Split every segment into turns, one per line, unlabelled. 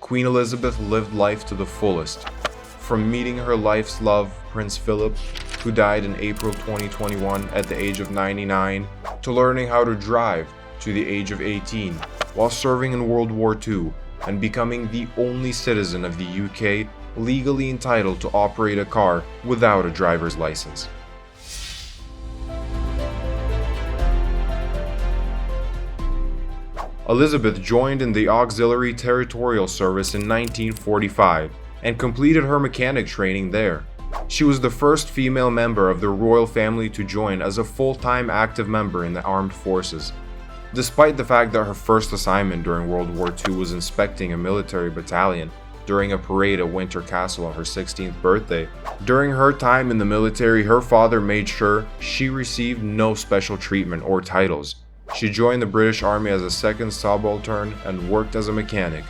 Queen Elizabeth lived life to the fullest. From meeting her life's love, Prince Philip, who died in April 2021 at the age of 99, to learning how to drive to the age of 18 while serving in World War II and becoming the only citizen of the UK legally entitled to operate a car without a driver's license. Elizabeth joined in the Auxiliary Territorial Service in 1945 and completed her mechanic training there. She was the first female member of the royal family to join as a full-time active member in the armed forces. Despite the fact that her first assignment during World War II was inspecting a military battalion during a parade at Windsor Castle on her 16th birthday, during her time in the military, her father made sure she received no special treatment or titles. She joined the British Army as a second subaltern and worked as a mechanic.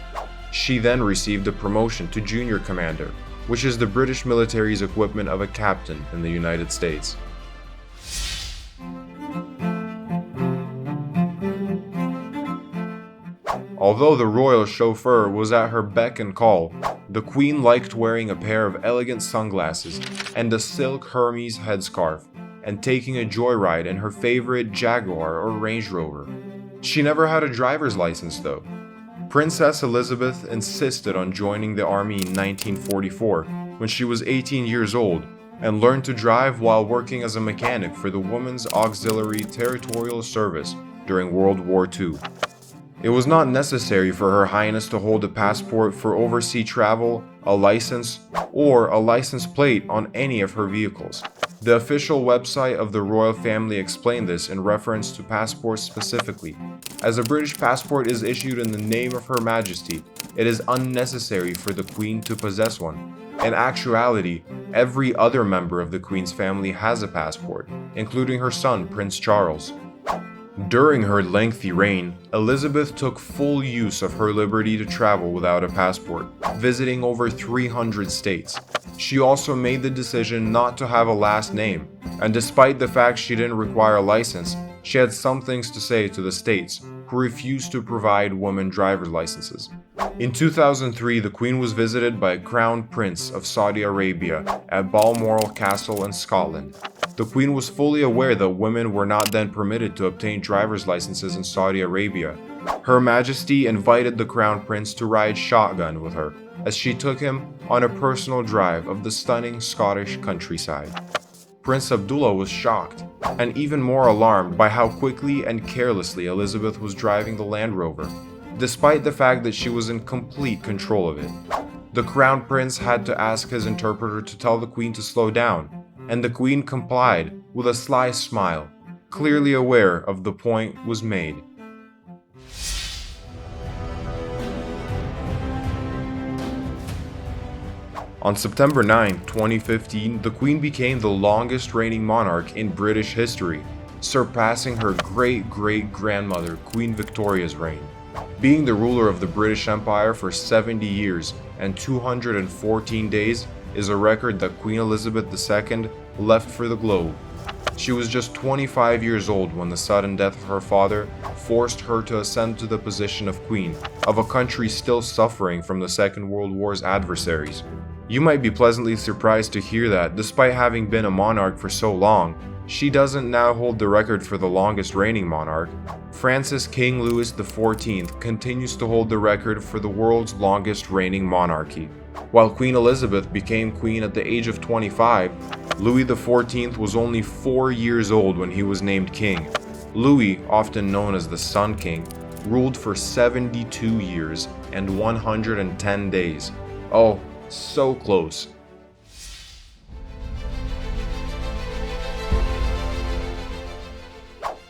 She then received a promotion to junior commander, which is the British military's equivalent of a captain in the United States. Although the royal chauffeur was at her beck and call, the Queen liked wearing a pair of elegant sunglasses and a silk Hermes headscarf, and taking a joyride in her favorite Jaguar or Range Rover. She never had a driver's license though. Princess Elizabeth insisted on joining the army in 1944 when she was 18 years old and learned to drive while working as a mechanic for the Women's Auxiliary Territorial Service during World War II. It was not necessary for Her Highness to hold a passport for overseas travel, a license, or a license plate on any of her vehicles. The official website of the royal family explained this in reference to passports specifically. As a British passport is issued in the name of Her Majesty, it is unnecessary for the Queen to possess one. In actuality, every other member of the Queen's family has a passport, including her son, Prince Charles. During her lengthy reign, Elizabeth took full use of her liberty to travel without a passport, visiting over 300 states. She also made the decision not to have a last name, and despite the fact she didn't require a license, she had some things to say to the states, who refused to provide women driver's licenses. In 2003, the Queen was visited by Crown Prince of Saudi Arabia at Balmoral Castle in Scotland. The Queen was fully aware that women were not then permitted to obtain driver's licenses in Saudi Arabia. Her Majesty invited the Crown Prince to ride shotgun with her, as she took him on a personal drive of the stunning Scottish countryside. Prince Abdullah was shocked, and even more alarmed by how quickly and carelessly Elizabeth was driving the Land Rover, despite the fact that she was in complete control of it. The Crown Prince had to ask his interpreter to tell the Queen to slow down, and the Queen complied with a sly smile, clearly aware of the point was made. On September 9, 2015, the Queen became the longest reigning monarch in British history, surpassing her great-great-grandmother Queen Victoria's reign. Being the ruler of the British Empire for 70 years and 214 days is a record that Queen Elizabeth II left for the globe. She was just 25 years old when the sudden death of her father forced her to ascend to the position of Queen of a country still suffering from the Second World War's adversaries. You might be pleasantly surprised to hear that, despite having been a monarch for so long, she doesn't now hold the record for the longest reigning monarch. France's King Louis XIV continues to hold the record for the world's longest reigning monarchy. While Queen Elizabeth became queen at the age of 25, Louis XIV was only 4 years old when he was named king. Louis, often known as the Sun King, ruled for 72 years and 110 days. Oh, so close.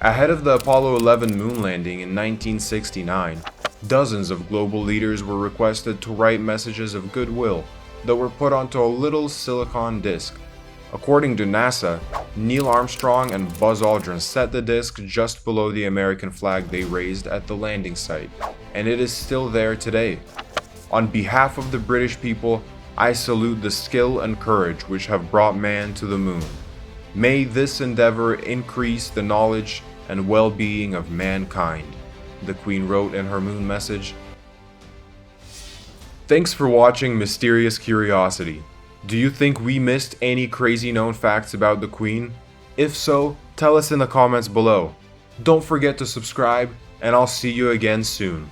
Ahead of the Apollo 11 moon landing in 1969, dozens of global leaders were requested to write messages of goodwill that were put onto a little silicon disc. According to NASA, Neil Armstrong and Buzz Aldrin set the disc just below the American flag they raised at the landing site, and it is still there today. On behalf of the British people, I salute the skill and courage which have brought man to the moon. May this endeavor increase the knowledge and well-being of mankind, the Queen wrote in her moon message. Thanks for watching Mysterious Curiosity. Do you think we missed any crazy known facts about the Queen? If so, tell us in the comments below. Don't forget to subscribe, and I'll see you again soon.